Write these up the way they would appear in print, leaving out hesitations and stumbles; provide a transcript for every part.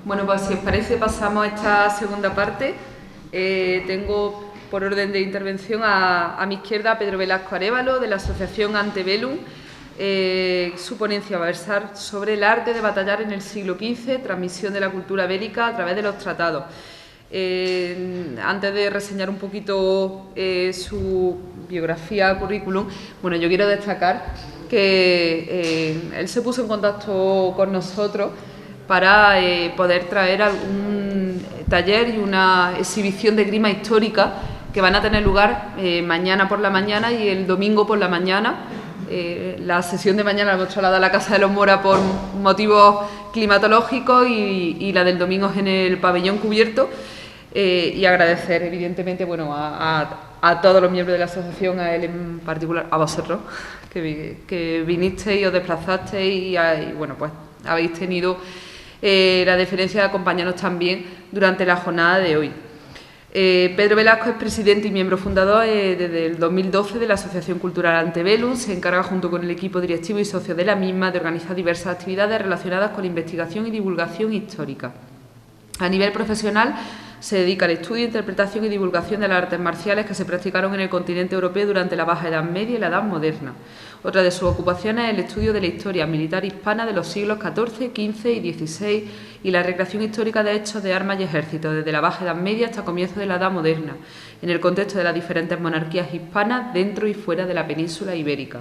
Bueno, pues si os parece pasamos a esta segunda parte. Tengo por orden de intervención a mi izquierda a Pedro Velasco Arévalo, de la Asociación Antebellum. Su ponencia va a versar sobre el arte de batallar en el siglo XV, transmisión de la cultura bélica a través de los tratados. Antes de reseñar un poquito su biografía, currículum, bueno, yo quiero destacar que él se puso en contacto con nosotros para poder traer algún taller y una exhibición de grima histórica que van a tener lugar mañana por la mañana y el domingo por la mañana. La sesión de mañana la hemos trasladado a la Casa de los Mora por motivos climatológicos y la del domingo es en el pabellón cubierto. Y agradecer, evidentemente, bueno, a todos los miembros de la asociación, a él en particular, a vosotros, que vinisteis y os desplazasteis y bueno, pues habéis tenido la deferencia de acompañarnos también durante la jornada de hoy. Pedro Velasco es presidente y miembro fundador desde el 2012 de la Asociación Cultural Antebellum. Se encarga, junto con el equipo directivo y socios de la misma, de organizar diversas actividades relacionadas con la investigación y divulgación histórica. A nivel profesional, se dedica al estudio, interpretación y divulgación de las artes marciales que se practicaron en el continente europeo durante la Baja Edad Media y la Edad Moderna. Otra de sus ocupaciones es el estudio de la historia militar hispana de los siglos XIV, XV y XVI y la recreación histórica de hechos de armas y ejércitos desde la Baja Edad Media hasta comienzos de la Edad Moderna, en el contexto de las diferentes monarquías hispanas dentro y fuera de la península ibérica.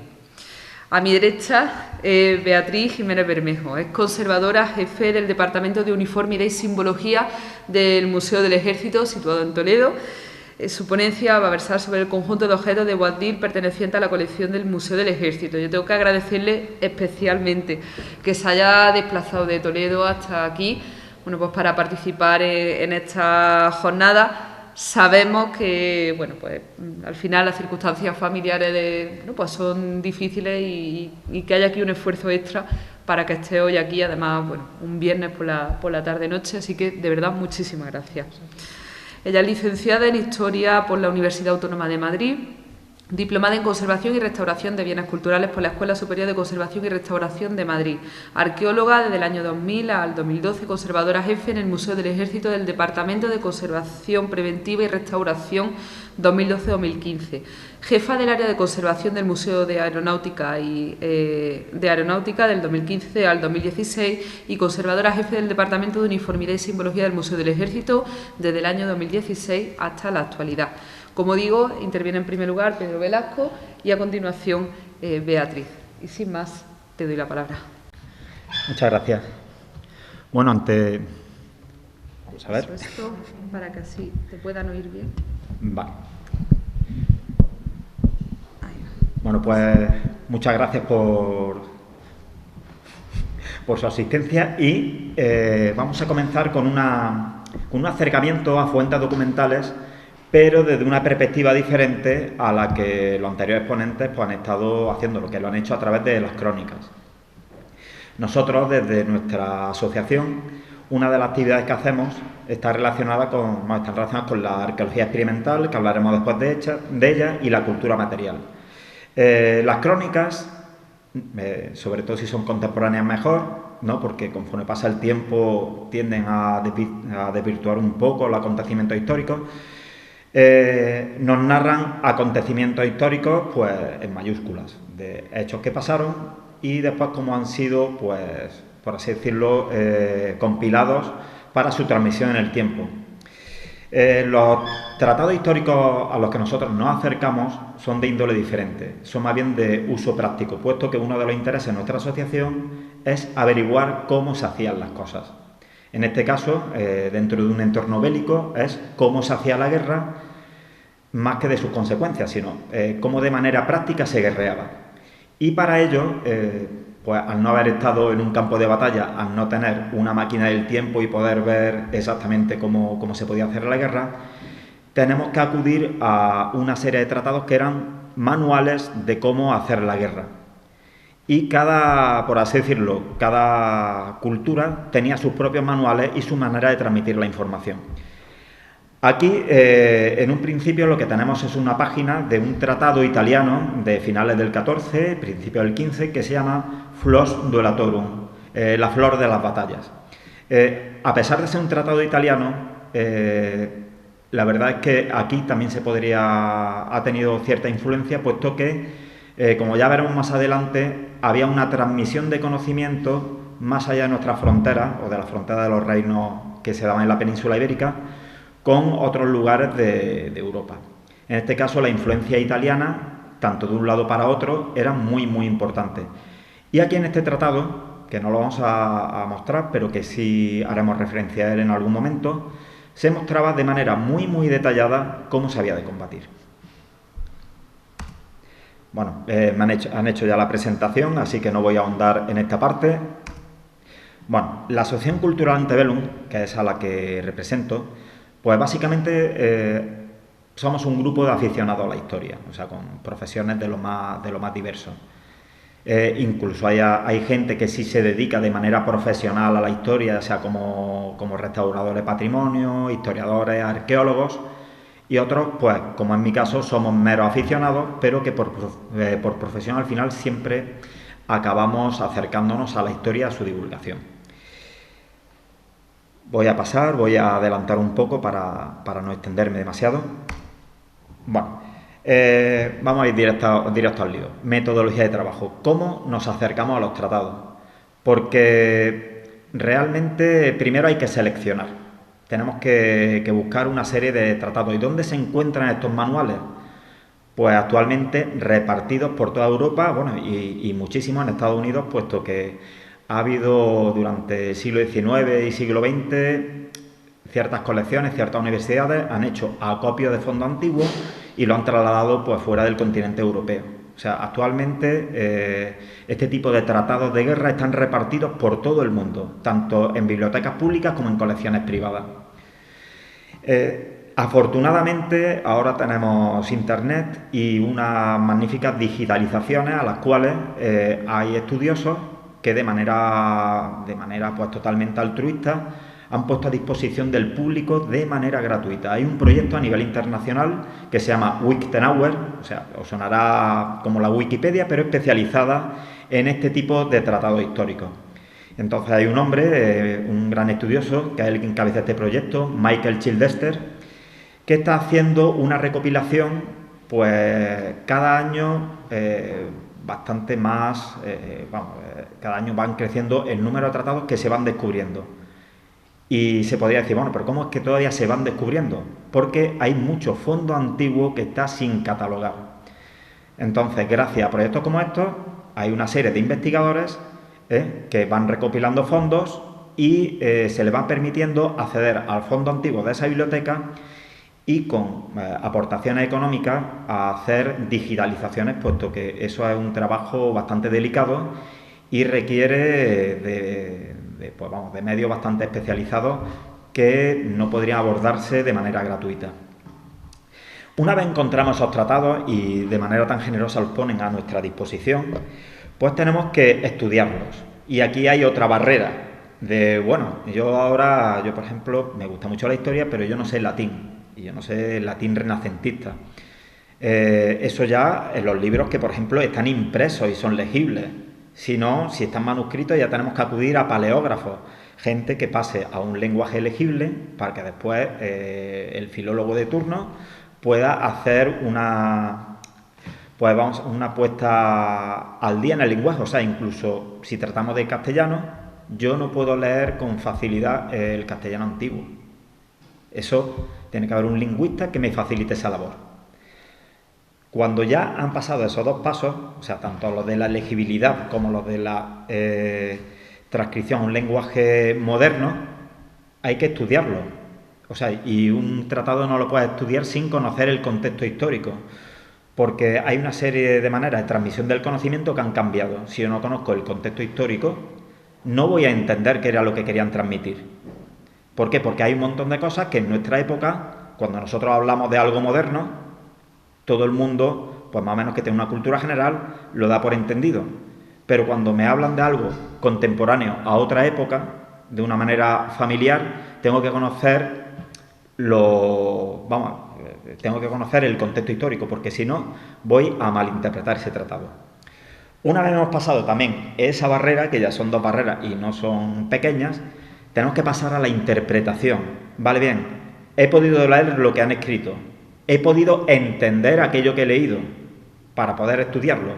A mi derecha, Beatriz Jiménez Bermejo, es conservadora jefe del Departamento de Uniformidad y Simbología del Museo del Ejército, situado en Toledo. Su ponencia va a versar sobre el conjunto de objetos de Boabdil perteneciente a la colección del Museo del Ejército. Yo tengo que agradecerle especialmente que se haya desplazado de Toledo hasta aquí, bueno, pues para participar en esta jornada. Sabemos que, bueno, pues al final las circunstancias familiares bueno, pues son difíciles y que haya aquí un esfuerzo extra para que esté hoy aquí, además, bueno, un viernes por la tarde-noche, así que de verdad muchísimas gracias. Ella es licenciada en Historia por la Universidad Autónoma de Madrid, diplomada en Conservación y Restauración de Bienes Culturales por la Escuela Superior de Conservación y Restauración de Madrid, arqueóloga desde el año 2000 al 2012, conservadora jefe en el Museo del Ejército del Departamento de Conservación Preventiva y Restauración 2012-2015, jefa del área de conservación del Museo de Aeronáutica del 2015 al 2016 y conservadora jefe del Departamento de Uniformidad y Simbología del Museo del Ejército desde el año 2016 hasta la actualidad. Como digo, interviene en primer lugar Pedro Velasco y a continuación Beatriz. Y sin más, te doy la palabra. Muchas gracias. Bueno, Vamos a ver. Esto para que así te puedan oír bien. Vale. Bueno, pues muchas gracias por su asistencia y vamos a comenzar con un acercamiento a fuentes documentales, pero desde una perspectiva diferente a la que los anteriores ponentes pues, han estado haciendo, lo que lo han hecho a través de las crónicas. Nosotros, desde nuestra asociación, una de las actividades que hacemos están relacionadas con la arqueología experimental, que hablaremos después de ella, y la cultura material. Las crónicas, sobre todo si son contemporáneas mejor, ¿no? Porque conforme pasa el tiempo tienden a desvirtuar un poco los acontecimientos históricos. Nos narran acontecimientos históricos pues en mayúsculas, de hechos que pasaron y después cómo han sido, pues por así decirlo, compilados para su transmisión en el tiempo. Los tratados históricos a los que nosotros nos acercamos son de índole diferente, son más bien de uso práctico, puesto que uno de los intereses de nuestra asociación es averiguar cómo se hacían las cosas. En este caso, dentro de un entorno bélico, es cómo se hacía la guerra, más que de sus consecuencias, sino cómo de manera práctica se guerreaba. Y para ello, pues al no haber estado en un campo de batalla, al no tener una máquina del tiempo y poder ver exactamente cómo se podía hacer la guerra, tenemos que acudir a una serie de tratados que eran manuales de cómo hacer la guerra. Y por así decirlo, cada cultura tenía sus propios manuales y su manera de transmitir la información. Aquí, en un principio, lo que tenemos es una página de un tratado italiano de finales del XIV, principios del XV, que se llama Flos Duelatorum, la flor de las batallas. A pesar de ser un tratado italiano, la verdad es que aquí también ha tenido cierta influencia, puesto que, como ya veremos más adelante, había una transmisión de conocimiento más allá de nuestras fronteras, o de la frontera de los reinos que se daban en la península ibérica, con otros lugares de Europa. En este caso, la influencia italiana, tanto de un lado para otro, era muy, muy importante. Y aquí en este tratado, que no lo vamos a mostrar, pero que sí haremos referencia a él en algún momento, se mostraba de manera muy, muy detallada cómo se había de combatir. Bueno, han hecho ya la presentación, así que no voy a ahondar en esta parte. Bueno, la Asociación Cultural Antebellum, que es a la que represento, pues básicamente somos un grupo de aficionados a la historia, o sea, con profesiones de lo más diversos. Incluso hay gente que sí se dedica de manera profesional a la historia, ya sea como restauradores de patrimonio, historiadores, arqueólogos, y otros, pues, como en mi caso, somos meros aficionados, pero que por profesión al final siempre acabamos acercándonos a la historia, a su divulgación. Voy a adelantar un poco para no extenderme demasiado. Bueno, vamos a ir directo al lío. Metodología de trabajo. ¿Cómo nos acercamos a los tratados? Porque realmente primero hay que seleccionar. Tenemos que buscar una serie de tratados. ¿Y dónde se encuentran estos manuales? Pues actualmente repartidos por toda Europa, bueno, y muchísimos en Estados Unidos, puesto que ha habido durante el siglo XIX y siglo XX ciertas colecciones, ciertas universidades han hecho acopio de fondos antiguos y lo han trasladado pues fuera del continente europeo. O sea, actualmente este tipo de tratados de guerra están repartidos por todo el mundo, tanto en bibliotecas públicas como en colecciones privadas. Afortunadamente ahora tenemos internet y unas magníficas digitalizaciones a las cuales hay estudiosos que de manera pues totalmente altruista han puesto a disposición del público de manera gratuita. Hay un proyecto a nivel internacional que se llama Wiktenauer, o sea, os sonará como la Wikipedia, pero especializada en este tipo de tratados históricos. Entonces hay un hombre, un gran estudioso, que es el que encabeza este proyecto, Michael Childester, que está haciendo una recopilación, pues cada año bastante más, cada año van creciendo el número de tratados que se van descubriendo. Y se podría decir, bueno, pero ¿cómo es que todavía se van descubriendo? Porque hay mucho fondo antiguo que está sin catalogar. Entonces, gracias a proyectos como estos, hay una serie de investigadores que van recopilando fondos y se les va permitiendo acceder al fondo antiguo de esa biblioteca y con aportaciones económicas a hacer digitalizaciones, puesto que eso es un trabajo bastante delicado y requiere de medios bastante especializados que no podrían abordarse de manera gratuita. Una vez encontramos esos tratados y de manera tan generosa los ponen a nuestra disposición, pues tenemos que estudiarlos. Y aquí hay otra barrera yo por ejemplo, me gusta mucho la historia, pero yo no sé latín, y yo no sé latín renacentista. Eso ya en los libros que, por ejemplo, están impresos y son legibles. Si no, si están manuscritos, ya tenemos que acudir a paleógrafos, gente que pase a un lenguaje legible para que después el filólogo de turno pueda hacer una puesta al día en el lenguaje. O sea, incluso si tratamos de castellano, yo no puedo leer con facilidad el castellano antiguo. Eso tiene que haber un lingüista que me facilite esa labor. Cuando ya han pasado esos dos pasos, o sea, tanto los de la legibilidad como los de la transcripción a un lenguaje moderno, hay que estudiarlo. O sea, y un tratado no lo puedes estudiar sin conocer el contexto histórico, porque hay una serie de maneras de transmisión del conocimiento que han cambiado. Si yo no conozco el contexto histórico, no voy a entender qué era lo que querían transmitir. ¿Por qué? Porque hay un montón de cosas que en nuestra época, cuando nosotros hablamos de algo moderno, todo el mundo, pues más o menos que tiene una cultura general, lo da por entendido. Pero cuando me hablan de algo contemporáneo a otra época, de una manera familiar, tengo que conocer el contexto histórico, porque si no, voy a malinterpretar ese tratado. Una vez hemos pasado también esa barrera, que ya son dos barreras y no son pequeñas, tenemos que pasar a la interpretación. Vale, bien, he podido leer lo que han escrito, he podido entender aquello que he leído para poder estudiarlo.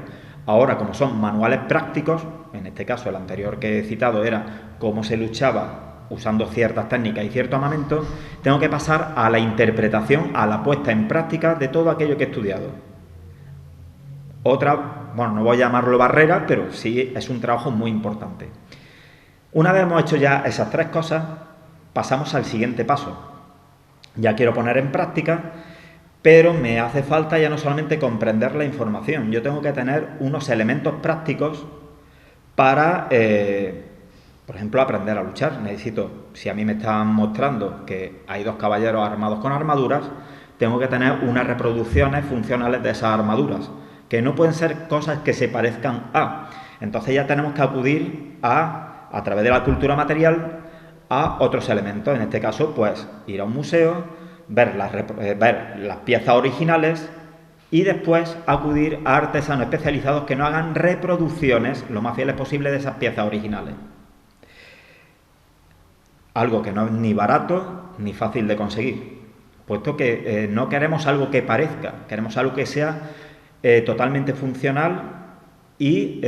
Ahora, como son manuales prácticos, en este caso el anterior que he citado era cómo se luchaba usando ciertas técnicas y ciertos armamentos, tengo que pasar a la interpretación, a la puesta en práctica de todo aquello que he estudiado. Otra, bueno, no voy a llamarlo barrera, pero sí es un trabajo muy importante. Una vez hemos hecho ya esas tres cosas, pasamos al siguiente paso. Ya quiero poner en práctica, pero me hace falta ya no solamente comprender la información, yo tengo que tener unos elementos prácticos para, por ejemplo, aprender a luchar. Necesito, si a mí me están mostrando que hay dos caballeros armados con armaduras, tengo que tener unas reproducciones funcionales de esas armaduras, que no pueden ser cosas que se parezcan a. Entonces ya tenemos que acudir a través de la cultura material, a otros elementos. En este caso, pues, ir a un museo, ver las piezas originales y después acudir a artesanos especializados que nos hagan reproducciones lo más fieles posible de esas piezas originales. Algo que no es ni barato ni fácil de conseguir, puesto que no queremos algo que parezca, queremos algo que sea totalmente funcional y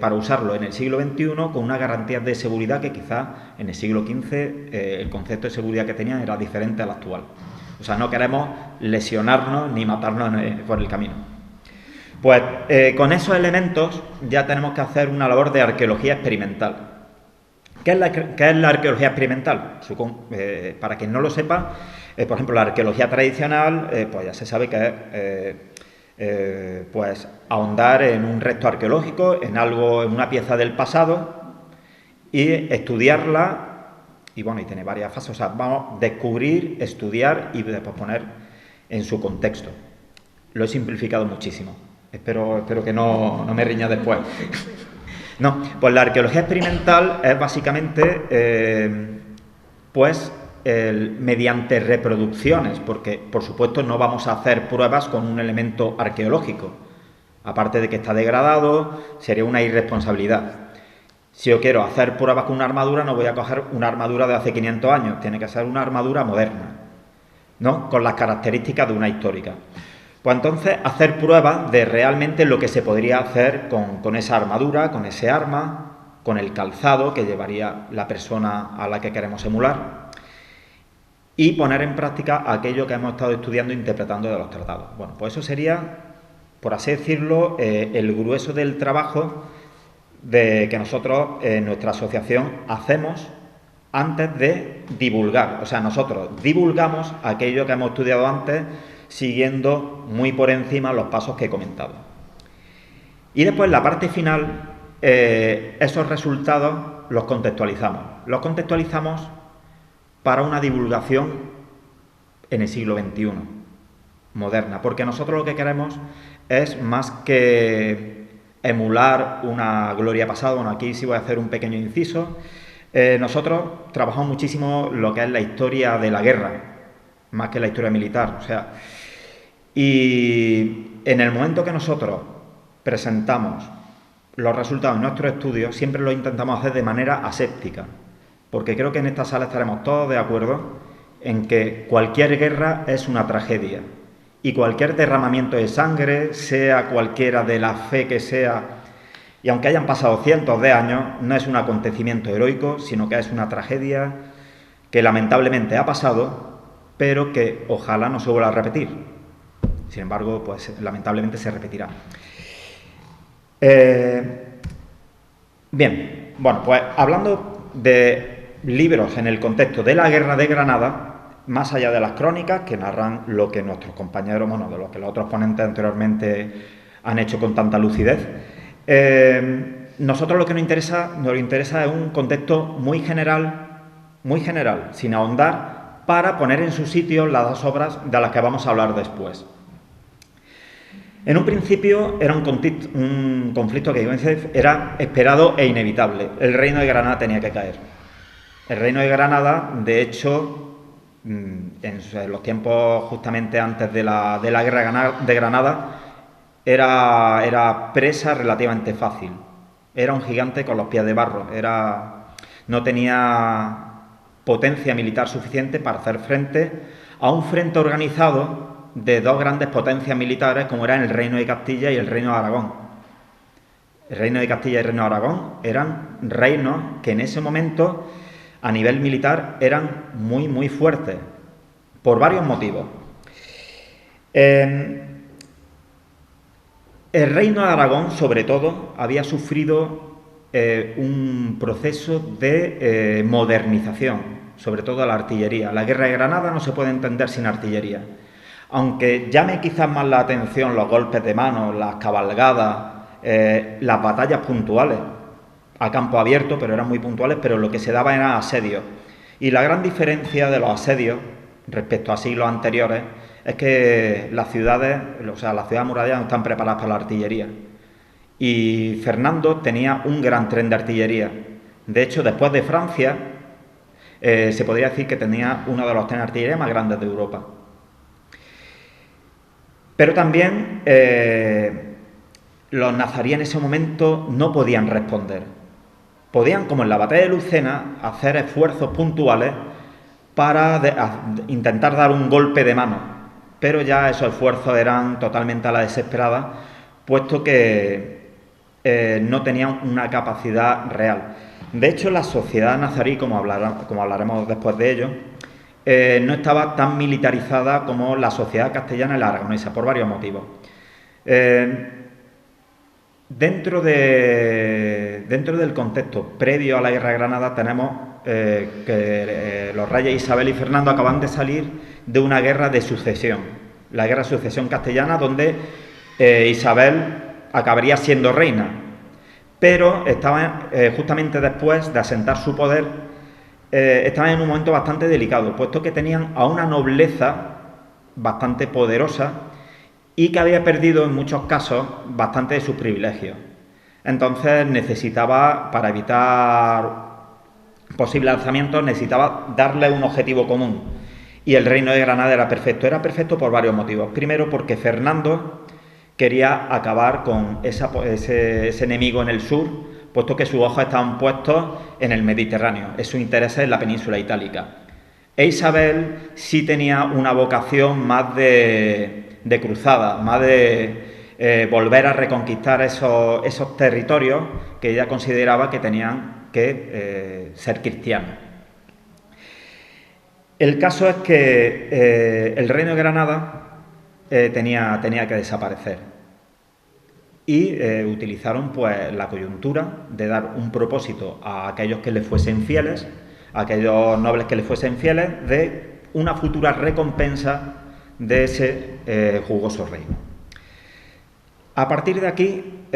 para usarlo en el siglo XXI con unas garantías de seguridad que quizás en el siglo XV el concepto de seguridad que tenían era diferente al actual. O sea, no queremos lesionarnos ni matarnos por el camino. Pues con esos elementos ya tenemos que hacer una labor de arqueología experimental. ¿Qué es la arqueología experimental? Para quien no lo sepa, por ejemplo, la arqueología tradicional, pues ya se sabe que es pues ahondar en un resto arqueológico, en una pieza del pasado y estudiarla. Y bueno, y tiene varias fases, o sea, vamos a descubrir, estudiar y después poner en su contexto. Lo he simplificado muchísimo. Espero que no me riña después. No, pues la arqueología experimental es básicamente, mediante reproducciones, porque por supuesto no vamos a hacer pruebas con un elemento arqueológico. Aparte de que está degradado, sería una irresponsabilidad. Si yo quiero hacer pruebas con una armadura, no voy a coger una armadura de hace 500 años, tiene que ser una armadura moderna, ¿no? Con las características de una histórica. Pues entonces, hacer pruebas de realmente lo que se podría hacer con esa armadura, con ese arma, con el calzado que llevaría la persona a la que queremos emular y poner en práctica aquello que hemos estado estudiando e interpretando de los tratados. Bueno, pues eso sería, por así decirlo, el grueso del trabajo que nosotros en nuestra asociación hacemos antes de divulgar. O sea, nosotros divulgamos aquello que hemos estudiado antes siguiendo muy por encima los pasos que he comentado. Y después, en la parte final, esos resultados los contextualizamos. Los contextualizamos para una divulgación en el siglo XXI, moderna, porque nosotros lo que queremos es más que emular una gloria pasada. Bueno, aquí sí voy a hacer un pequeño inciso. Nosotros trabajamos muchísimo lo que es la historia de la guerra, más que la historia militar. O sea, y en el momento que nosotros presentamos los resultados de nuestros estudios, siempre lo intentamos hacer de manera aséptica, porque creo que en esta sala estaremos todos de acuerdo en que cualquier guerra es una tragedia. Y cualquier derramamiento de sangre, sea cualquiera de la fe que sea, y aunque hayan pasado cientos de años, no es un acontecimiento heroico, sino que es una tragedia que lamentablemente ha pasado, pero que ojalá no se vuelva a repetir. Sin embargo, pues lamentablemente se repetirá. Bien, bueno, pues hablando de libros en el contexto de la Guerra de Granada, más allá de las crónicas que narran lo que nuestros compañeros, bueno, de lo que los otros ponentes anteriormente han hecho con tanta lucidez, nosotros lo que nos interesa es un contexto muy general, sin ahondar, para poner en su sitio las dos obras de las que vamos a hablar después. En un principio era un conflicto que era esperado e inevitable. El reino de Granada tenía que caer. El reino de Granada, de hecho, en los tiempos justamente antes de la guerra de Granada, era presa relativamente fácil. Era un gigante con los pies de barro. No tenía potencia militar suficiente para hacer frente a un frente organizado de dos grandes potencias militares como eran el Reino de Castilla y el Reino de Aragón. El Reino de Castilla y el Reino de Aragón eran reinos que en ese momento a nivel militar eran muy fuertes, por varios motivos. El Reino de Aragón, sobre todo, había sufrido un proceso de modernización, sobre todo la artillería. La guerra de Granada no se puede entender sin artillería. Aunque llame quizás más la atención los golpes de mano, las cabalgadas, las batallas puntuales, a campo abierto, pero eran muy puntuales, pero lo que se daba eran asedios. Y la gran diferencia de los asedios respecto a siglos anteriores es que las ciudades, o sea, las ciudades amuralladas no están preparadas para la artillería. Y Fernando tenía un gran tren de artillería. De hecho, después de Francia, se podría decir que tenía uno de los trenes de artillería más grandes de Europa. Pero también los nazaríes en ese momento no podían responder. Podían, como en la batalla de Lucena, hacer esfuerzos puntuales para intentar dar un golpe de mano, pero ya esos esfuerzos eran totalmente a la desesperada, puesto que no tenían una capacidad real. De hecho, la sociedad nazarí, como hablaremos después de ello, no estaba tan militarizada como la sociedad castellana y la aragonesa, por varios motivos. Dentro del contexto previo a la Guerra de Granada tenemos que los reyes Isabel y Fernando acaban de salir de una guerra de sucesión, la guerra de sucesión castellana, donde Isabel acabaría siendo reina, pero estaban justamente después de asentar su poder, estaban en un momento bastante delicado, puesto que tenían a una nobleza bastante poderosa y que había perdido en muchos casos bastante de sus privilegios. Entonces necesitaba, para evitar posibles alzamientos, necesitaba darle un objetivo común. Y el reino de Granada era perfecto por varios motivos. Primero, porque Fernando quería acabar con ese enemigo en el sur, puesto que sus ojos estaban puestos en el Mediterráneo, sus intereses en la península itálica. E Isabel sí tenía una vocación más de cruzada, más de volver a reconquistar esos territorios que ella consideraba que tenían que ser cristianos. El caso es que el reino de Granada tenía que desaparecer y utilizaron pues la coyuntura de dar un propósito a aquellos que les fuesen fieles, a aquellos nobles que les fuesen fieles, de una futura recompensa de ese jugoso reino. A partir de aquí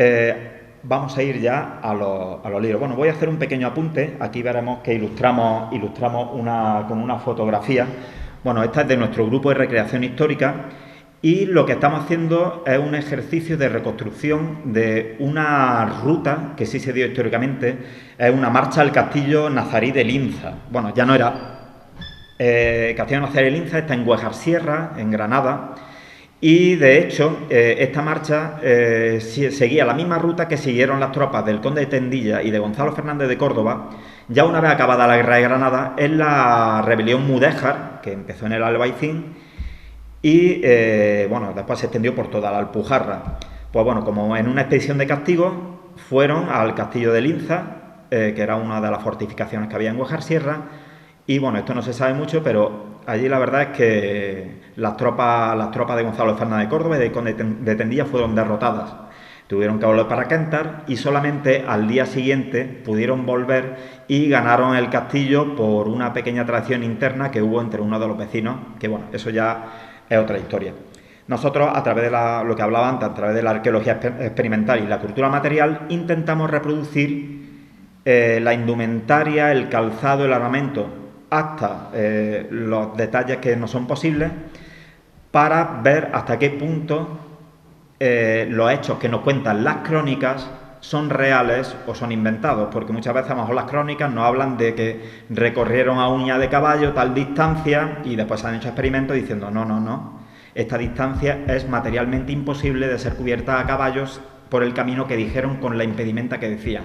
vamos a ir ya a los libros. Bueno, voy a hacer un pequeño apunte. Aquí veremos que ilustramos con una fotografía. Bueno, esta es de nuestro grupo de recreación histórica y lo que estamos haciendo es un ejercicio de reconstrucción de una ruta que sí se dio históricamente. Es una marcha al castillo nazarí de Linza. Bueno, ya no era... Castillo Nazarí de Linza está en Güejar Sierra, en Granada, y de hecho esta marcha seguía la misma ruta que siguieron las tropas del conde de Tendilla y de Gonzalo Fernández de Córdoba, ya una vez acabada la guerra de Granada, en la rebelión mudéjar, que empezó en el Albaicín, y bueno, después se extendió por toda la Alpujarra. Pues bueno, como en una expedición de castigo, fueron al castillo de Linza, que era una de las fortificaciones que había en Güejar Sierra. Y bueno, esto no se sabe mucho, pero allí la verdad es que las tropas de Gonzalo Fernández de Córdoba y de Conde de Tendilla fueron derrotadas. Tuvieron que volver para Quentar y solamente al día siguiente pudieron volver y ganaron el castillo por una pequeña traición interna que hubo entre uno de los vecinos, que bueno, eso ya es otra historia. Nosotros, a través de lo que hablaba antes, a través de la arqueología experimental y la cultura material, intentamos reproducir la indumentaria, el calzado, el armamento, hasta los detalles que no son posibles, para ver hasta qué punto los hechos que nos cuentan las crónicas son reales o son inventados, porque muchas veces a lo mejor las crónicas nos hablan de que recorrieron a uña de caballo tal distancia y después se han hecho experimentos diciendo no, esta distancia es materialmente imposible de ser cubierta a caballos por el camino que dijeron con la impedimenta que decían.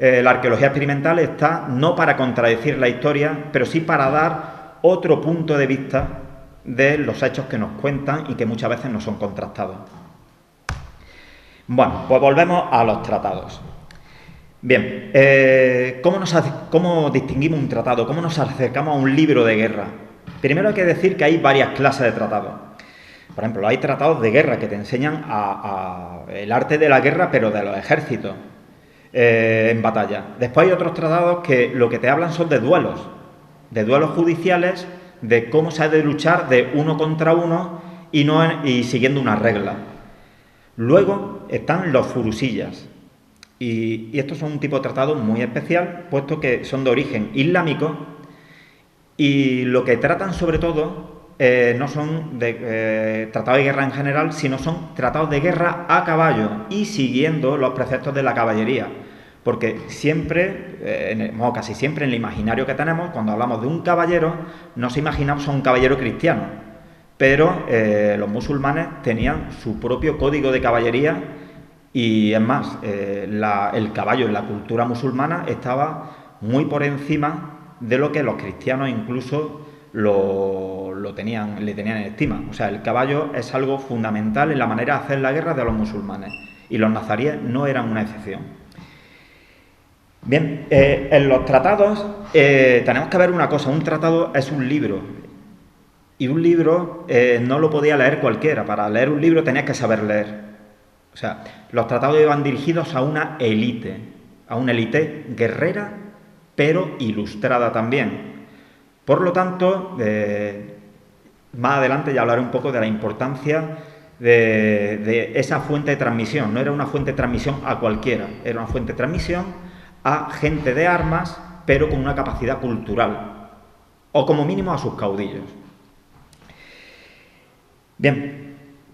la arqueología experimental está no para contradecir la historia, pero sí para dar otro punto de vista de los hechos que nos cuentan y que muchas veces no son contrastados. Bueno, pues volvemos a los tratados. Bien, ¿cómo distinguimos un tratado? ¿Cómo nos acercamos a un libro de guerra? Primero hay que decir que hay varias clases de tratados. Por ejemplo, hay tratados de guerra que te enseñan el arte de la guerra, pero de los ejércitos en batalla. Después hay otros tratados que lo que te hablan son de duelos judiciales, de cómo se ha de luchar de uno contra uno y siguiendo unas reglas. Luego están los furusillas. Y estos son un tipo de tratado muy especial, puesto que son de origen islámico y lo que tratan sobre todo no son de tratados de guerra en general, sino son tratados de guerra a caballo y siguiendo los preceptos de la caballería. Porque siempre, casi siempre en el imaginario que tenemos, cuando hablamos de un caballero, nos imaginamos a un caballero cristiano. Pero los musulmanes tenían su propio código de caballería. Y es más, el caballo en la cultura musulmana estaba muy por encima de lo que los cristianos incluso le tenían en estima. O sea, el caballo es algo fundamental en la manera de hacer la guerra de los musulmanes. Y los nazaríes no eran una excepción. Bien, en los tratados tenemos que ver una cosa. Un tratado es un libro. Y un libro no lo podía leer cualquiera. Para leer un libro tenías que saber leer. O sea, los tratados iban dirigidos a una élite guerrera, pero ilustrada también. Por lo tanto, más adelante ya hablaré un poco de la importancia de esa fuente de transmisión. No era una fuente de transmisión a cualquiera, era una fuente de transmisión a gente de armas, pero con una capacidad cultural, o como mínimo a sus caudillos. Bien.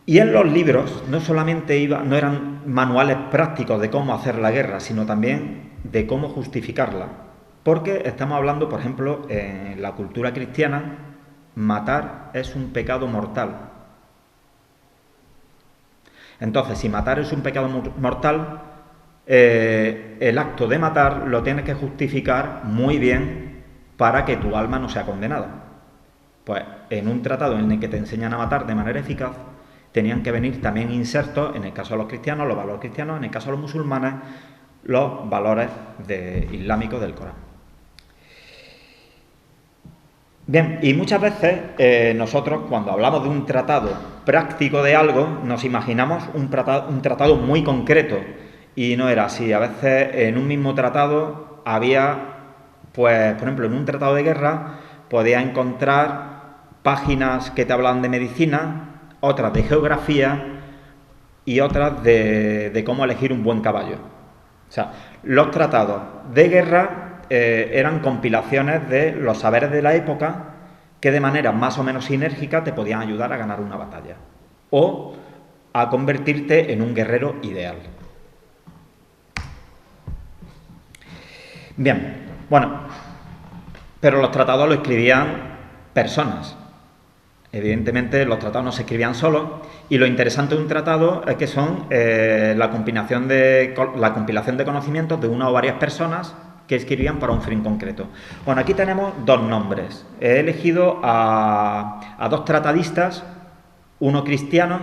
Y en los libros no solamente no eran manuales prácticos de cómo hacer la guerra, sino también de cómo justificarla. Porque estamos hablando, por ejemplo, en la cultura cristiana, matar es un pecado mortal. Entonces, si matar es un pecado mortal, el acto de matar lo tienes que justificar muy bien para que tu alma no sea condenada. Pues en un tratado en el que te enseñan a matar de manera eficaz, tenían que venir también insertos, en el caso de los cristianos, los valores cristianos, en el caso de los musulmanes, los valores islámicos del Corán. Bien, y muchas veces nosotros, cuando hablamos de un tratado práctico de algo, nos imaginamos un tratado muy concreto, y no era así. A veces en un mismo tratado había, pues, por ejemplo, en un tratado de guerra, podías encontrar páginas que te hablan de medicina, otras de geografía y otras de cómo elegir un buen caballo. O sea, los tratados de guerra eran compilaciones de los saberes de la época que de manera más o menos sinérgica te podían ayudar a ganar una batalla o a convertirte en un guerrero ideal. Bien, bueno, pero los tratados lo escribían personas. Evidentemente los tratados no se escribían solos y lo interesante de un tratado es que son la compilación de conocimientos de una o varias personas que escribían para un fin concreto. Bueno, aquí tenemos dos nombres. He elegido a dos tratadistas, uno cristiano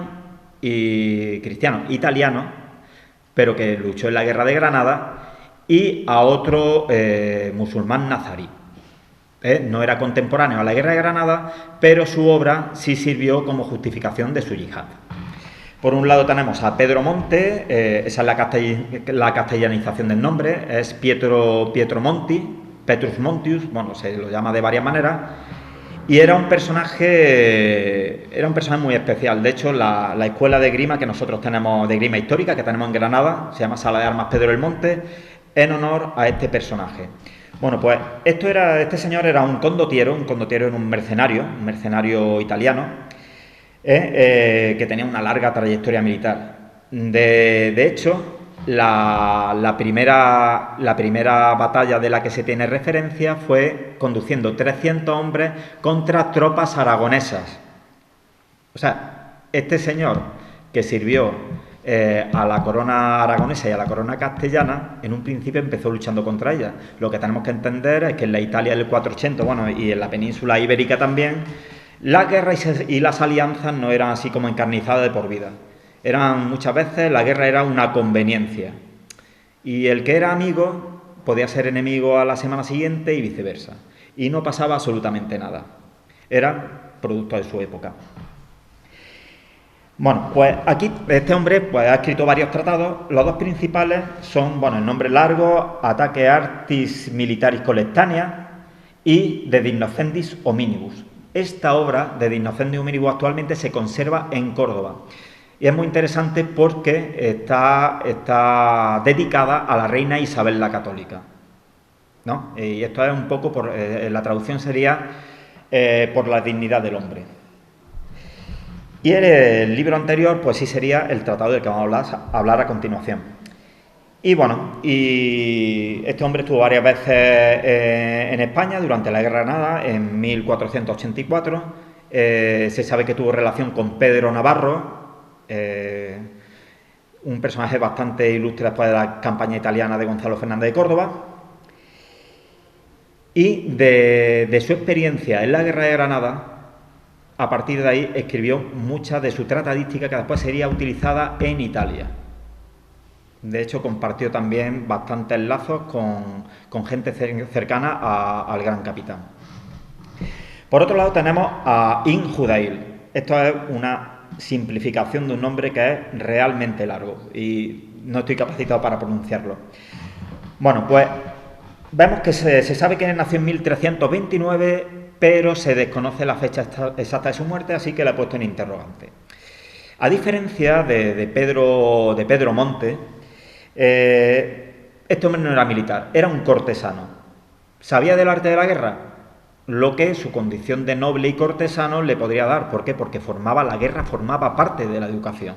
italiano, pero que luchó en la Guerra de Granada, y a otro musulmán nazarí. No era contemporáneo a la Guerra de Granada, pero su obra sí sirvió como justificación de su yihad. Por un lado tenemos a Pedro Monte, esa es la castellanización del nombre, es Pietro Monti, Petrus Montius, bueno, se lo llama de varias maneras, y era un personaje muy especial. De hecho, la escuela de grima que nosotros tenemos, de grima histórica, que tenemos en Granada, se llama Sala de Armas Pedro el Monte, en honor a este personaje. Bueno, pues este señor era un condottiero era un mercenario italiano, que tenía una larga trayectoria militar. De hecho, la primera batalla de la que se tiene referencia fue conduciendo 300 hombres contra tropas aragonesas. O sea, este señor que sirvió a la corona aragonesa y a la corona castellana, en un principio empezó luchando contra ella. Lo que tenemos que entender es que en la Italia del 480, bueno, y en la península ibérica también, las guerras y las alianzas no eran así como encarnizadas de por vida. Eran muchas veces, la guerra era una conveniencia. Y el que era amigo podía ser enemigo a la semana siguiente y viceversa. Y no pasaba absolutamente nada. Era producto de su época. Bueno, pues aquí este hombre pues, ha escrito varios tratados. Los dos principales son, bueno, el nombre largo, Ataque Artis Militaris Collectanea y De Dignocendis Hominibus. Esta obra de Dignocendis Hominibus actualmente se conserva en Córdoba. Y es muy interesante porque está dedicada a la reina Isabel la Católica, ¿no? Y esto es un poco, la traducción sería por la dignidad del hombre. Y el libro anterior, pues sí sería el tratado del que vamos a hablar a continuación. Y bueno, y este hombre estuvo varias veces en España durante la Guerra de Granada, en 1484. Se sabe que tuvo relación con Pedro Navarro, un personaje bastante ilustre después de la campaña italiana de Gonzalo Fernández de Córdoba. Y de su experiencia en la Guerra de Granada, a partir de ahí escribió mucha de su tratadística que después sería utilizada en Italia. De hecho, compartió también bastantes lazos con gente cercana al gran capitán. Por otro lado tenemos a Ibn Judayl. Esto es una simplificación de un nombre que es realmente largo y no estoy capacitado para pronunciarlo. Bueno, pues vemos que se sabe que nació en 1329, pero se desconoce la fecha exacta de su muerte, así que la he puesto en interrogante. A diferencia de Pedro Monte, este hombre no era militar, era un cortesano. ¿Sabía del arte de la guerra? Lo que su condición de noble y cortesano le podría dar. ¿Por qué? Porque la guerra formaba parte de la educación.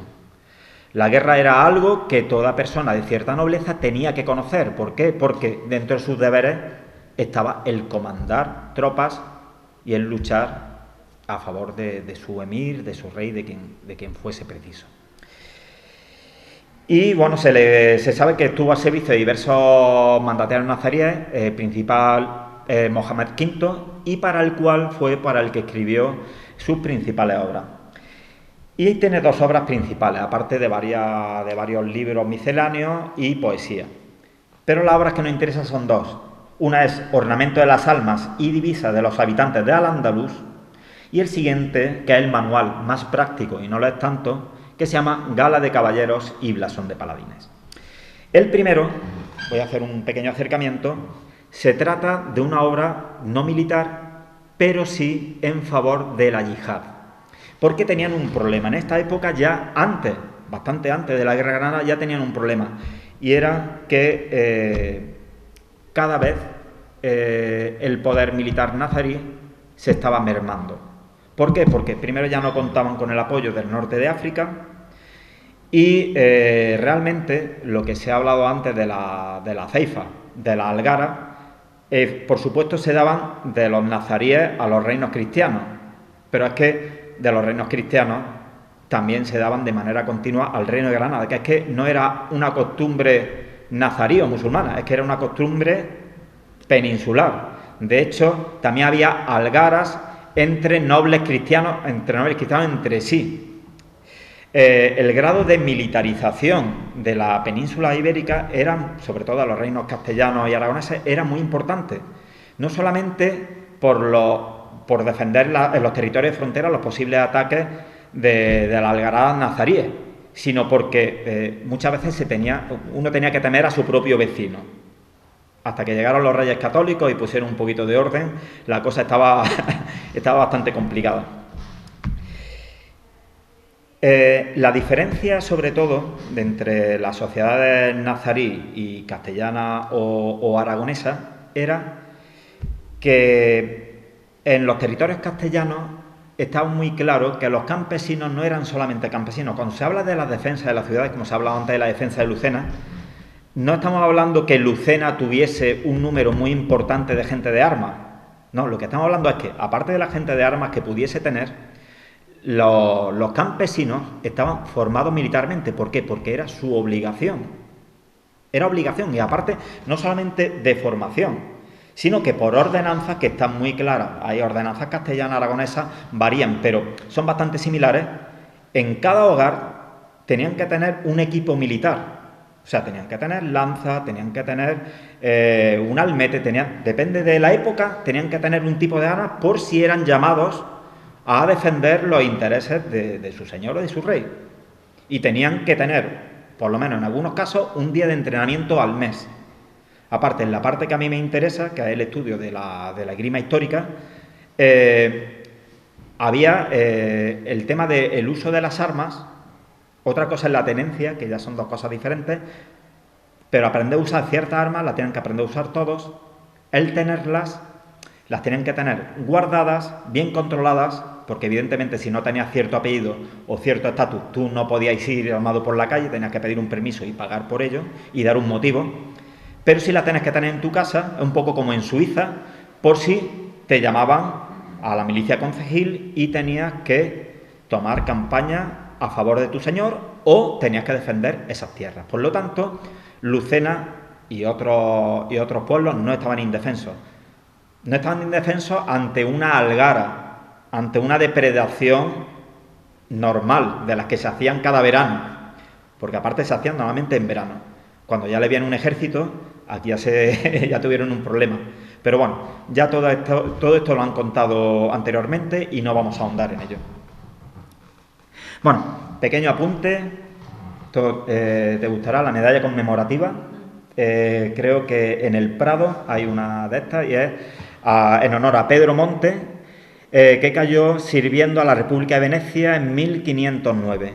La guerra era algo que toda persona de cierta nobleza tenía que conocer. ¿Por qué? Porque dentro de sus deberes estaba el comandar tropas y el luchar a favor de su emir, de su rey, de quien fuese preciso. Y bueno, se sabe que estuvo al servicio de diversos mandatarios nazaríes, principal Mohamed V, y para el que escribió sus principales obras. Y tiene dos obras principales, aparte de varios libros misceláneos y poesía. Pero las obras que nos interesan son dos. Una es Ornamento de las almas y divisas de los habitantes de Al-Ándalus, y el siguiente, que es el manual más práctico y no lo es tanto, que se llama Gala de caballeros y blasón de paladines. El primero, voy a hacer un pequeño acercamiento, se trata de una obra no militar, pero sí en favor de la yihad. Porque tenían un problema. En esta época ya bastante antes de la Guerra de Granada, ya tenían un problema. Y era que cada vez el poder militar nazarí se estaba mermando. ¿Por qué? Porque primero ya no contaban con el apoyo del norte de África y realmente lo que se ha hablado antes de la ceifa, de la algara, por supuesto se daban de los nazaríes a los reinos cristianos, pero es que de los reinos cristianos también se daban de manera continua al reino de Granada, que es que no era una costumbre nazarí o musulmana, es que era una costumbre peninsular. De hecho, también había algaras entre nobles cristianos entre sí. El grado de militarización de la península ibérica sobre todo a los reinos castellanos y aragoneses, era muy importante. No solamente por defender en los territorios de frontera los posibles ataques de las algaradas nazaríes, sino porque muchas veces uno tenía que temer a su propio vecino. Hasta que llegaron los reyes católicos y pusieron un poquito de orden, la cosa estaba bastante complicada. La diferencia, sobre todo, entre las sociedades nazarí y castellana o aragonesa, era que en los territorios castellanos estaba muy claro que los campesinos no eran solamente campesinos. Cuando se habla de las defensas de las ciudades, como se ha hablado antes de la defensa de Lucena, no estamos hablando que Lucena tuviese un número muy importante de gente de armas. No, lo que estamos hablando es que, aparte de la gente de armas que pudiese tener, los campesinos estaban formados militarmente. ¿Por qué? Porque era su obligación. Era obligación, y aparte, no solamente de formación, sino que por ordenanzas que están muy claras. Hay ordenanzas castellanas, aragonesas, varían, pero son bastante similares. En cada hogar tenían que tener un equipo militar. O sea, tenían que tener lanza, tenían que tener un almete, depende de la época, tenían que tener un tipo de armas por si eran llamados a defender los intereses de su señor o de su rey. Y tenían que tener, por lo menos en algunos casos, un día de entrenamiento al mes. Aparte, en la parte que a mí me interesa, que es el estudio de la esgrima histórica, había el tema del uso de las armas. Otra cosa es la tenencia, que ya son dos cosas diferentes, pero aprender a usar ciertas armas las tienen que aprender a usar todos. El tenerlas, las tienen que tener guardadas, bien controladas, porque evidentemente si no tenías cierto apellido o cierto estatus, tú no podías ir armado por la calle, tenías que pedir un permiso y pagar por ello y dar un motivo. Pero si la tienes que tener en tu casa, es un poco como en Suiza, por si te llamaban a la milicia concejil y tenías que tomar campaña a favor de tu señor o tenías que defender esas tierras. Por lo tanto, Lucena y otros pueblos no estaban indefensos. No estaban indefensos ante una algara, ante una depredación normal, de las que se hacían cada verano, porque aparte se hacían normalmente en verano. Cuando ya le viene un ejército, aquí ya tuvieron un problema. Pero bueno, ya todo esto lo han contado anteriormente y no vamos a ahondar en ello. Bueno, pequeño apunte. Esto, te gustará la medalla conmemorativa. Creo que en el Prado hay una de estas y es en honor a Pedro Monte, que cayó sirviendo a la República de Venecia en 1509.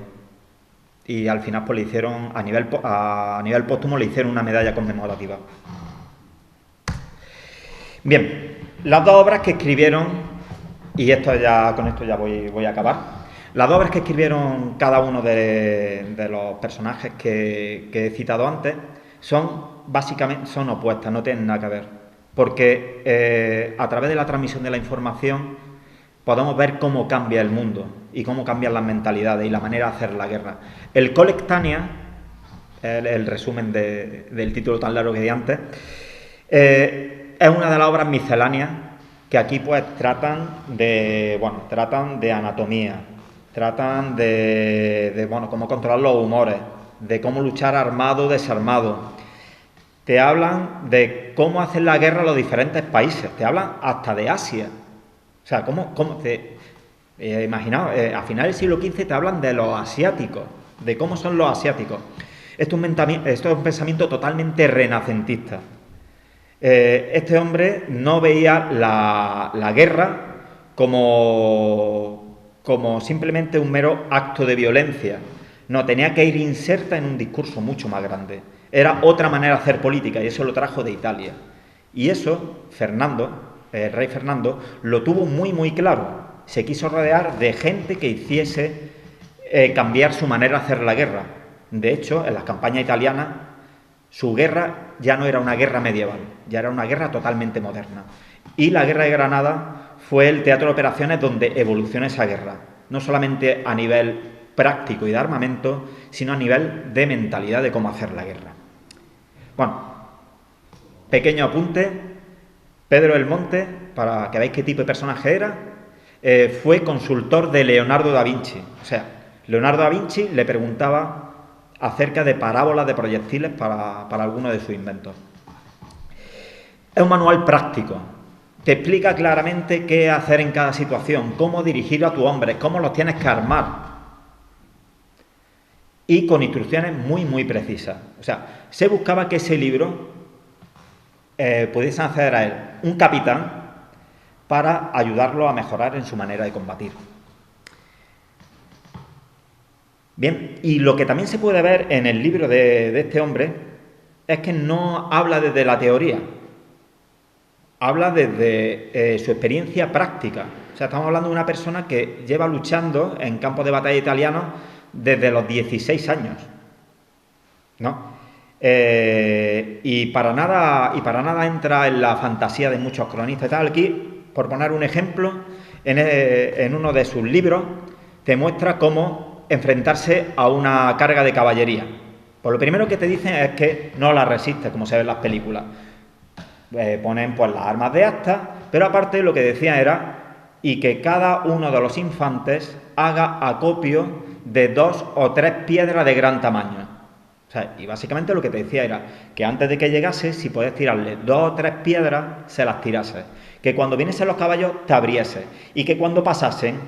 Y al final pues le hicieron, a nivel póstumo, le hicieron una medalla conmemorativa. Bien, las dos obras que escribieron, y con esto ya voy a acabar. Las dos obras que escribieron cada uno de los personajes que he citado antes básicamente son opuestas, no tienen nada que ver. Porque a través de la transmisión de la información podemos ver cómo cambia el mundo y cómo cambian las mentalidades y la manera de hacer la guerra. El Colectania, el resumen del título tan largo que di antes, es una de las obras misceláneas que aquí pues tratan de anatomía, tratan de cómo controlar los humores, de cómo luchar armado o desarmado. Te hablan de cómo hacen la guerra los diferentes países, te hablan hasta de Asia. O sea, imaginaos, a finales del siglo XV te hablan de los asiáticos, de cómo son los asiáticos. Esto es un pensamiento totalmente renacentista. Este hombre no veía la guerra como simplemente un mero acto de violencia. No, tenía que ir inserta en un discurso mucho más grande. Era otra manera de hacer política y eso lo trajo de Italia. Y eso, el rey Fernando, lo tuvo muy, muy claro. Se quiso rodear de gente que hiciese cambiar su manera de hacer la guerra. De hecho, en las campañas italianas, su guerra ya no era una guerra medieval, ya era una guerra totalmente moderna. Y la guerra de Granada fue el teatro de operaciones donde evolucionó esa guerra. No solamente a nivel práctico y de armamento, sino a nivel de mentalidad de cómo hacer la guerra. Bueno, pequeño apunte. Pedro del Monte, para que veáis qué tipo de personaje era, fue consultor de Leonardo da Vinci. O sea, Leonardo da Vinci le preguntaba acerca de parábolas de proyectiles para alguno de sus inventos. Es un manual práctico. Te explica claramente qué hacer en cada situación, cómo dirigir a tus hombres, cómo los tienes que armar. Y con instrucciones muy, muy precisas. O sea, se buscaba que ese libro pudiese acceder a él un capitán para ayudarlo a mejorar en su manera de combatir. Bien, y lo que también se puede ver en el libro de este hombre es que no habla desde la teoría, habla desde su experiencia práctica. O sea, estamos hablando de una persona que lleva luchando en campos de batalla italianos desde los 16 años, ¿no? Y para nada entra en la fantasía de muchos cronistas y tal. Aquí, por poner un ejemplo, en uno de sus libros te muestra cómo enfrentarse a una carga de caballería. Pues lo primero que te dicen es que no la resiste, como se ve en las películas. Ponen pues las armas de asta, pero aparte lo que decían era y que cada uno de los infantes haga acopio de 2 o 3 piedras de gran tamaño. O sea, y básicamente lo que te decía era que antes de que llegase, si puedes tirarle 2 o 3 piedras, se las tirase. Que cuando viniesen los caballos, te abriese. Y que cuando pasasen,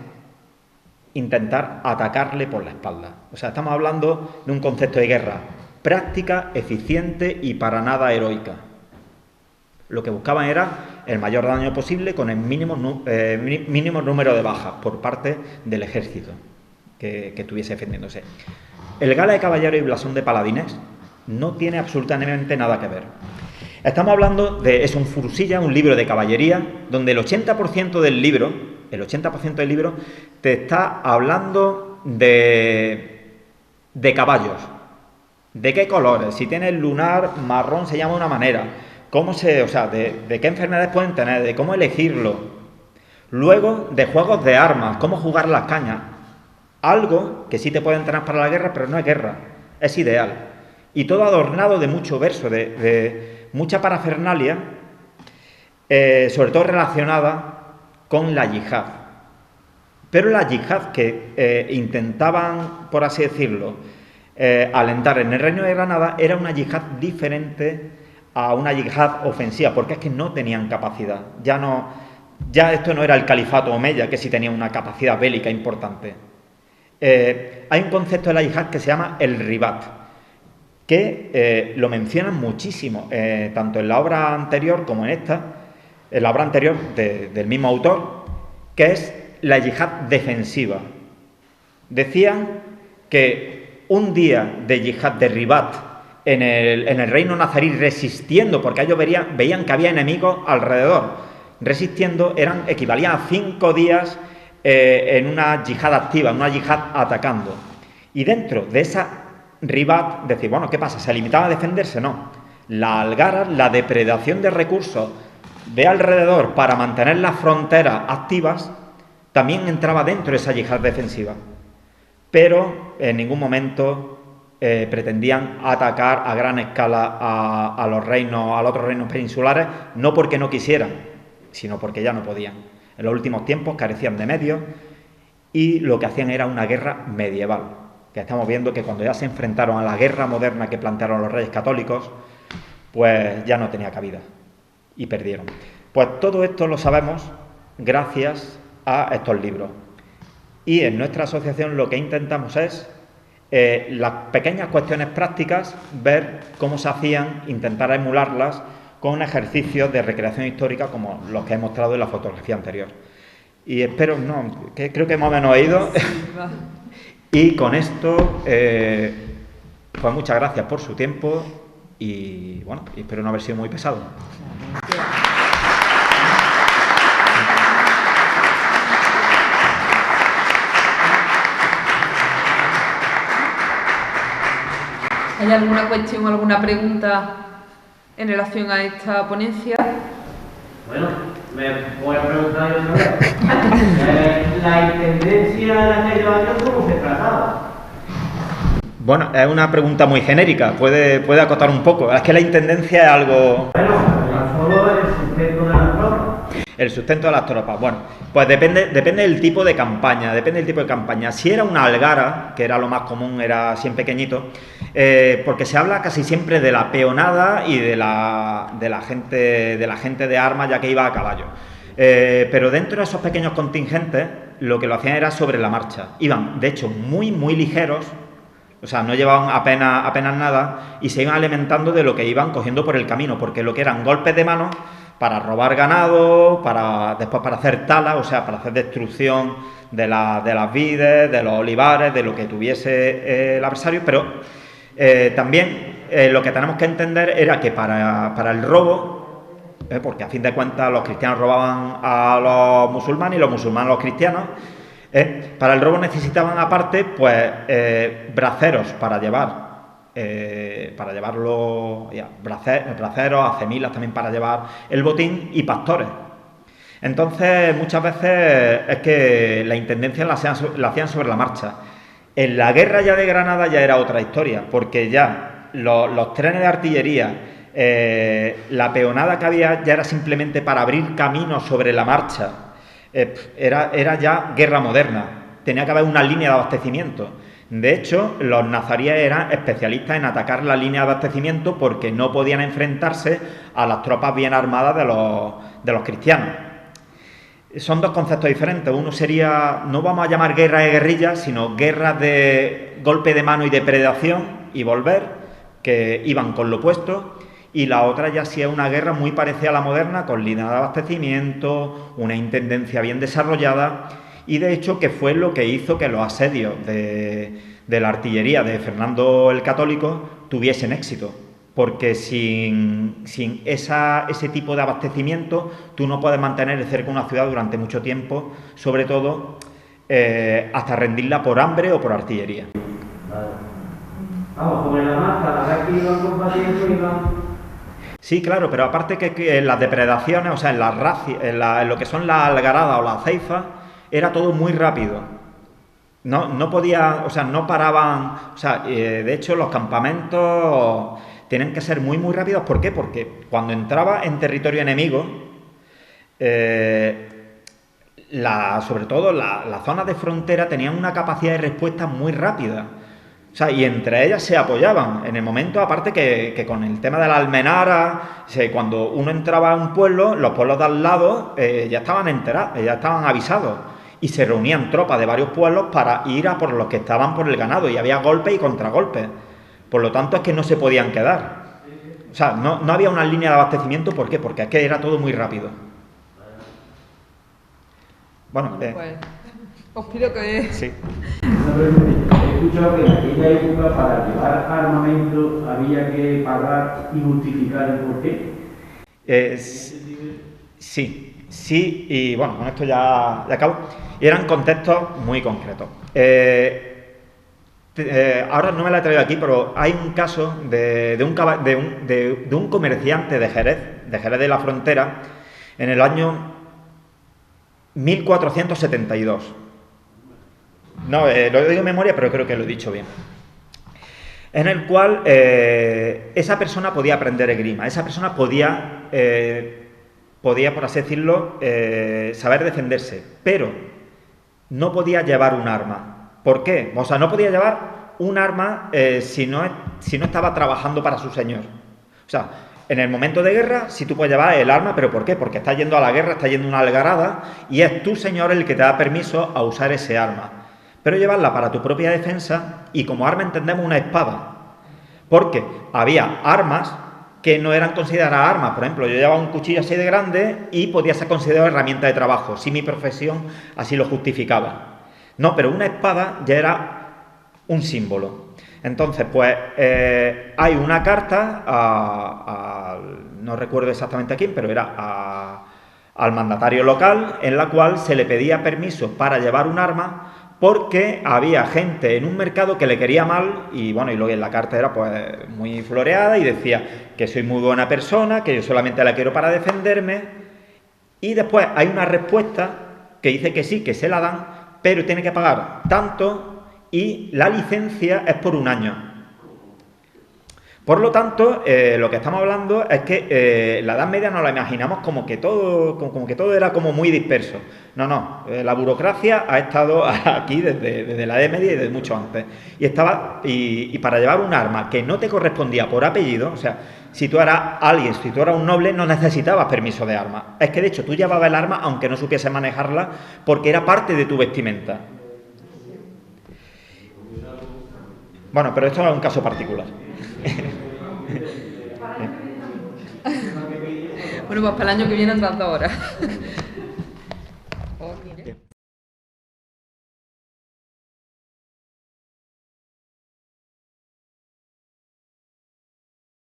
intentar atacarle por la espalda. O sea, estamos hablando de un concepto de guerra práctica, eficiente y para nada heroica. Lo que buscaban era el mayor daño posible con el mínimo número de bajas por parte del ejército que estuviese defendiéndose. El Gala de Caballeros y Blasón de Paladines no tiene absolutamente nada que ver. Estamos hablando de, es un Furusilla, un libro de caballería, donde el 80% del libro te está hablando de caballos. ¿De qué colores? Si tiene el lunar marrón se llama de una manera. De qué enfermedades pueden tener, de cómo elegirlo. Luego, de juegos de armas, cómo jugar las cañas. Algo que sí te puede entrenar para la guerra, pero no es guerra, es ideal. Y todo adornado de mucho verso, de mucha parafernalia, sobre todo relacionada con la yihad. Pero la yihad que intentaban, por así decirlo, alentar en el Reino de Granada era una yihad diferente a una yihad ofensiva, porque es que no tenían capacidad. Ya esto no era el califato omeya, que sí tenía una capacidad bélica importante. Hay un concepto de la yihad que se llama el ribat, que lo mencionan muchísimo, tanto en la obra anterior como en esta, en la obra anterior del mismo autor, que es la yihad defensiva. Decían que un día de yihad de ribat en el reino nazarí resistiendo, porque ellos veían que había enemigos alrededor, resistiendo, equivalían a 5 días en una yihad activa, en una yihad atacando. Y dentro de esa ribat, decir, bueno, ¿qué pasa? ¿Se limitaba a defenderse? No. La algara, la depredación de recursos de alrededor para mantener las fronteras activas, también entraba dentro de esa yihad defensiva. Pero en ningún momento pretendían atacar a gran escala a los otros reinos peninsulares, no porque no quisieran, sino porque ya no podían. En los últimos tiempos carecían de medios y lo que hacían era una guerra medieval, que estamos viendo que cuando ya se enfrentaron a la guerra moderna que plantearon los reyes católicos, pues ya no tenía cabida y perdieron. Pues todo esto lo sabemos gracias a estos libros. Y en nuestra asociación lo que intentamos es las pequeñas cuestiones prácticas, ver cómo se hacían, intentar emularlas con ejercicios de recreación histórica como los que he mostrado en la fotografía anterior. Y espero, que creo que más o menos he ido. Y con esto, pues muchas gracias por su tiempo y bueno, espero no haber sido muy pesado. ¿Hay alguna cuestión, alguna pregunta en relación a esta ponencia? Bueno, me voy a preguntar yo otra vez. ¿La intendencia de la que yo hablo, cómo se trataba? Bueno, es una pregunta muy genérica, puede acotar un poco. Es que la intendencia es algo... Bueno, solo el sustento de las tropas. El sustento de las tropas. Bueno, pues depende del tipo de campaña, Si era una algara, que era lo más común, era así en pequeñito, porque se habla casi siempre de la peonada y de la gente de armas, ya que iba a caballo. Pero dentro de esos pequeños contingentes, lo que lo hacían era sobre la marcha. Iban, de hecho, muy, muy ligeros, o sea, no llevaban apenas nada, y se iban alimentando de lo que iban cogiendo por el camino, porque lo que eran golpes de mano para robar ganado, después para hacer tala, o sea, para hacer destrucción de las vides, de los olivares, de lo que tuviese el adversario, pero también lo que tenemos que entender era que para el robo, porque a fin de cuentas los cristianos robaban a los musulmanes y los musulmanes a los cristianos, para el robo necesitaban aparte pues braceros para llevarlo, braceros, acemilas también para llevar el botín y pastores. Entonces, muchas veces es que la intendencia la hacían sobre la marcha. En la guerra ya de Granada ya era otra historia, porque ya los trenes de artillería, la peonada que había ya era simplemente para abrir caminos sobre la marcha. Era ya guerra moderna. Tenía que haber una línea de abastecimiento. De hecho, los nazaríes eran especialistas en atacar la línea de abastecimiento porque no podían enfrentarse a las tropas bien armadas de los cristianos. Son dos conceptos diferentes. Uno sería, no vamos a llamar guerra de guerrillas, sino guerras de golpe de mano y de predación y volver, que iban con lo opuesto. Y la otra ya sí es una guerra muy parecida a la moderna, con línea de abastecimiento, una intendencia bien desarrollada. Y de hecho que fue lo que hizo que los asedios de la artillería de Fernando el Católico tuviesen éxito. Porque sin ese tipo de abastecimiento tú no puedes mantener cerca una ciudad durante mucho tiempo, sobre todo hasta rendirla por hambre o por artillería. Vamos, como en la masa, la verdad que iban combatiendo, iban... Sí, claro, pero aparte que en las depredaciones, o sea, en lo que son las algaradas o las ceifas, era todo muy rápido. No podía, o sea, no paraban, o sea, de hecho los campamentos tienen que ser muy rápidos. ¿Por qué? Porque cuando entraba en territorio enemigo, sobre todo las zonas de frontera tenían una capacidad de respuesta muy rápida. O sea, y entre ellas se apoyaban. En el momento, aparte que con el tema de la almenara, cuando uno entraba a un pueblo, los pueblos de al lado ya estaban enterados, ya estaban avisados. Y se reunían tropas de varios pueblos para ir a por los que estaban por el ganado. Y había golpes y contragolpes. Por lo tanto, es que no se podían quedar. O sea, no había una línea de abastecimiento. ¿Por qué? Porque es que era todo muy rápido. Bueno, pues os pido que... Sí. He escuchado que en aquella época para llevar armamento había que pagar y justificar el porqué. Sí, y bueno, con esto ya acabo. Y eran contextos muy concretos. Ahora no me la he traído aquí, pero hay un caso de un comerciante de Jerez de la Frontera, en el año 1472. No, lo digo en memoria, pero creo que lo he dicho bien. En el cual esa persona podía aprender esgrima, esa persona podía, por así decirlo, saber defenderse, pero no podía llevar un arma. ¿Por qué? O sea, no podía llevar un arma si no estaba trabajando para su señor. O sea, en el momento de guerra, sí tú puedes llevar el arma, ¿pero por qué? Porque estás yendo a la guerra, estás yendo a una algarada y es tu señor el que te da permiso a usar ese arma. Pero llevarla para tu propia defensa, y como arma entendemos una espada. Porque había armas que no eran consideradas armas. Por ejemplo, yo llevaba un cuchillo así de grande y podía ser considerado herramienta de trabajo, si mi profesión así lo justificaba. No, pero una espada ya era un símbolo. Entonces, pues, hay una carta, no recuerdo exactamente a quién, pero era al mandatario local, en la cual se le pedía permiso para llevar un arma, porque había gente en un mercado que le quería mal y bueno, y luego en la carta era pues muy floreada y decía que soy muy buena persona, que yo solamente la quiero para defenderme, y después hay una respuesta que dice que sí, que se la dan, pero tiene que pagar tanto y la licencia es por un año. Por lo tanto, lo que estamos hablando es que la Edad Media nos la imaginamos como que todo era como muy disperso. No, la burocracia ha estado aquí desde la Edad Media y desde mucho antes. Y para llevar un arma que no te correspondía por apellido, o sea, si tú eras alguien, si tú eras un noble, no necesitabas permiso de arma. Es que de hecho tú llevabas el arma aunque no supieses manejarla porque era parte de tu vestimenta. Bueno, pero esto es un caso particular. Bueno, pues para el año que viene en 2 horas.